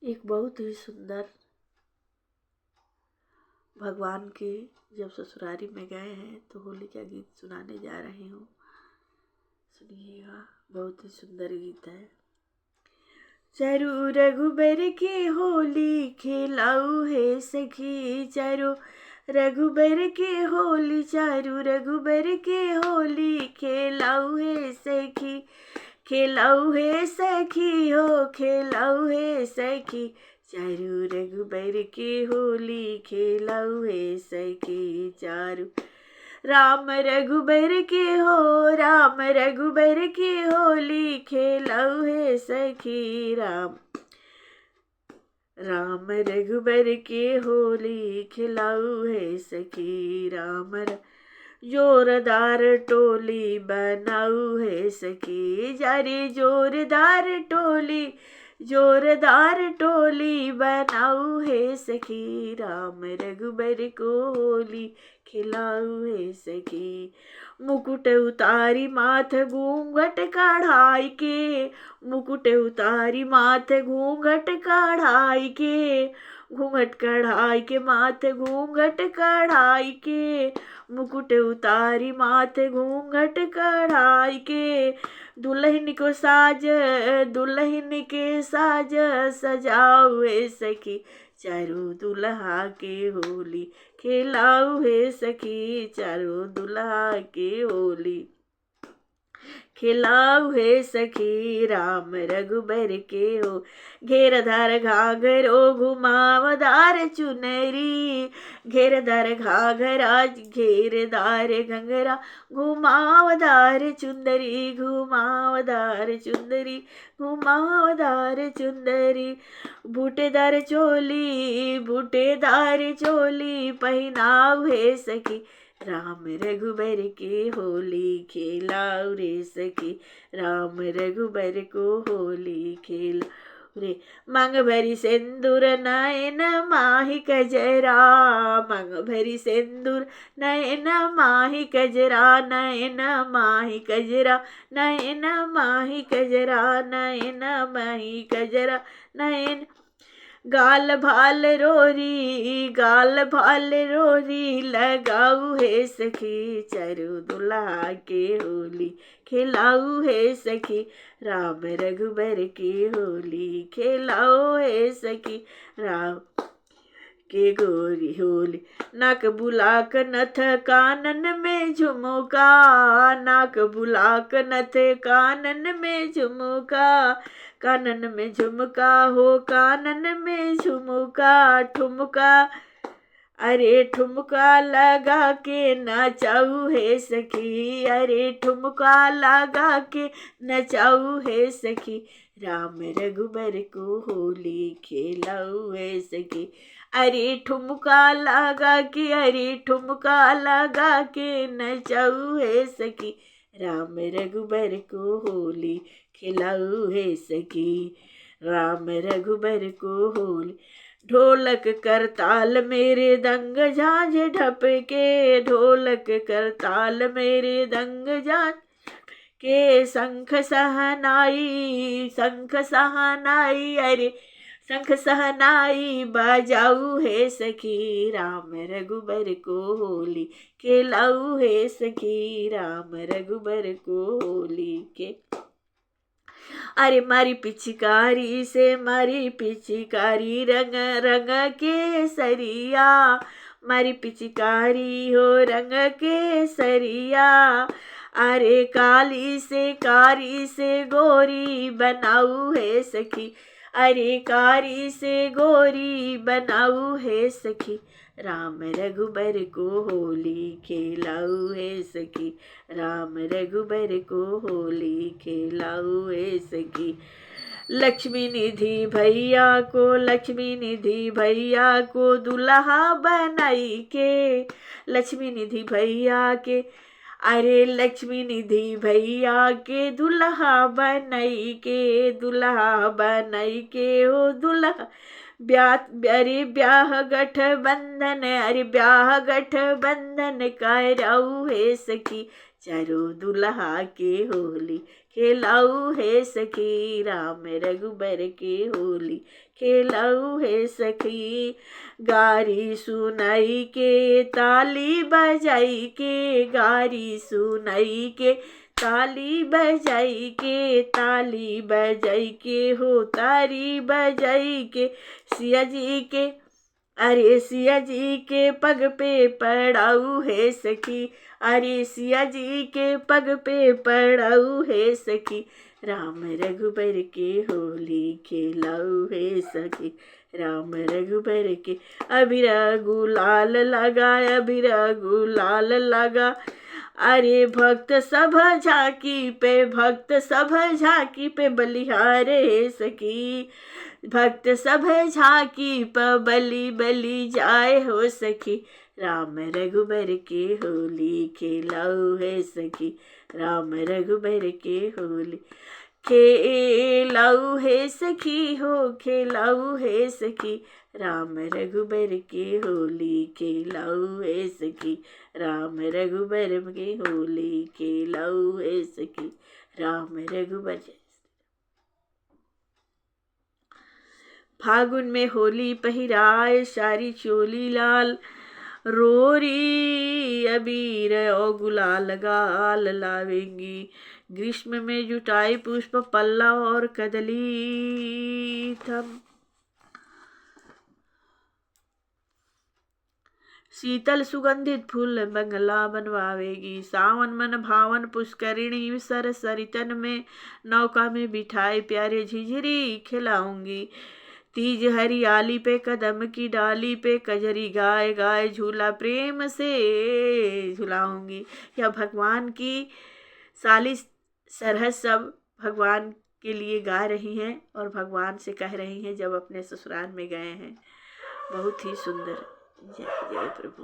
एक बहुत ही सुंदर भगवान के जब ससुरारी में गए हैं तो होली का गीत सुनाने जा रही हूँ। सुनिएगा, बहुत ही सुंदर गीत है। चारू रघुबर के होली खेलाऊ है सखी, चारू रघुबर के होली, चारू रघुबर के होली खेलाऊ है सखी, खेलाऊ है सखी हो, खेलाऊ है सखी, चारू रघुबर के होली खेलाऊ है सखी। चारू राम रघुबर के हो, राम रघुबर के होली खेलाऊ है सखी, राम राम रघुबर के होली खिलाऊ है सखी, राम जोरदार टोली बनाऊ है सखी, जारे जोरदार टोली, जोरदार टोली बनाऊ है सखी, राम रघुबर को होली खिलाऊ है सखी। मुकुट उतारी माथ घूंघट कढ़ाई के, मुकुट उतारी माथ घूंघट कढ़ाई के, घूंघट कढ़ाई के माथ घूंघट कढ़ाई के, मुकुट उतारी माथ घूंघट कढ़ाई के, दुल्हन को साज, दुल्हन के साज सजाऊ है सखी, चारों दुल्हा के होली खेलाऊ है सखी, चारों दुल्हा के होली खिलाऊ है सखी, राम रघुबर के हो। घेरधार घाघरो घुमावदार चुनरी, घेरधार घाघरा घेरदार घंगरा, घुमावदार चुंदरी, घुमावदार चुंदरी, घुमावदार चुंदरी, बूटेदार चोली, बूटेदार चोली पहनाऊ है सखी, राम रघुबर के होली खेलाऊ रे सखी, राम रघुबर को होली खेलाऊ रे। मांग भरी सिंदूर नयन माही कजरा, मांग भरी सिंदूर नयन माही कजरा, नयन माही कजरा, नयन माही कजरा, नयन माही कजरा, नयन गाल भाल रोरी, गाल भाल रोरी लगाऊ है सखी, चारू दुल्हा के होली खिलाऊ है सखी, राम रघुबर की होली खिलाऊ है सखी, राम के गोरी होली। नाक बुलाक नथ कानन में झुमका, नाक बुलाक नथ कानन में झुमका, कानन में झुमका हो, कानन में झुमका, ठुमका अरे ठुमका लगा के नचाऊ है सखी, अरे ठुमका लगा के नचाऊ है सखी, राम रघुबर को होली खेलाऊ है सखी, अरे ठुमका लगा के, अरे ठुमका लगा के नचाऊ है सखी, राम रघुबर को होली खिलाऊ है सखी, राम रघुबर को होली। ढोलक करताल मेरे दंग झांझ ढपके, ढोलक करताल मेरे दंग झांझ के, शंख सहनाई, शंख सहनाई, अरे शंख सहनाई बजाऊ है सखी, राम रघुबर को होली खेलाऊ है सखी, राम रघुबर को होली के। अरे मारी पिचकारी से, मारी पिचकारी रंग रंग के सरिया, मारी पिचकारी हो रंग के सरिया, अरे काली से कारी से गोरी बनाऊ है सखी, अरे कारी से गोरी बनाऊ है सखी, राम रघुबर को होली खेलाऊ है सखी, राम रघुबर को होली खेलाऊ है सखी। लक्ष्मी निधि भैया को, लक्ष्मी निधि भैया को दुल्हा बनाई के, लक्ष्मी निधि भैया के, अरे लक्ष्मी निधि भैया के दुल्हा बनाई के, दुल्हा बनाई के हो, दुल्हा अरे ब्याह गठबंधन, अरे ब्याह गठबंधन कराऊ है सखी, चारों दुल्हा के होली खेलाऊ है सखी, राम रघुबर के होली खेलाऊ है सखी। गारी सुनाई के ताली बजाई के, गारी सुनाई के ताली बजाई के, ताली बजाई के हो तारी बजाई के, सिया जी के, अरे सिया जी के पग पे पड़ाऊ है सखी, अरे सिया जी के पग पे पड़ाऊ है सखी, राम रघुबर के होली खेलाऊ है सखी, राम रघुबर के। अबीरा गुलाल लगा, अबीरा गुलाल लगा, अरे भक्त सब झांकी पे, भक्त सब झांकी पे बलिहारे सखी, भक्त सब झांकी पर बलि बलि जाए हो सखी, राम रघुबर के होली खेलाऊ है सखी, राम रघुबर के होली खेलाऊ है सखी हो, खेलाऊ है सखी, राम रघुबर के होली खेलाऊ है सखी, राम रघुबर के होली खेलाऊ है सखी, राम रघुबर। फागुन में होली पहिराए सारी चोली लाल, रोरी अबीर और गुलाल गाल लावेंगी, ग्रीष्म में जुटाई पुष्प पल्ला और कदली थम, शीतल सुगंधित फूल बंगला बनवावेगी, सावन मन भावन पुष्करिणी सर सरितन में नौका में बिठाई प्यारे झिझरी खिलाऊंगी, तीज हरियाली पे कदम की डाली पे कजरी गाय गाय झूला प्रेम से झुलाऊंगी। यह भगवान की साली सरहद सब भगवान के लिए गा रही हैं और भगवान से कह रही हैं जब अपने ससुराल में गए हैं। बहुत ही सुंदर। जय जय प्रभु।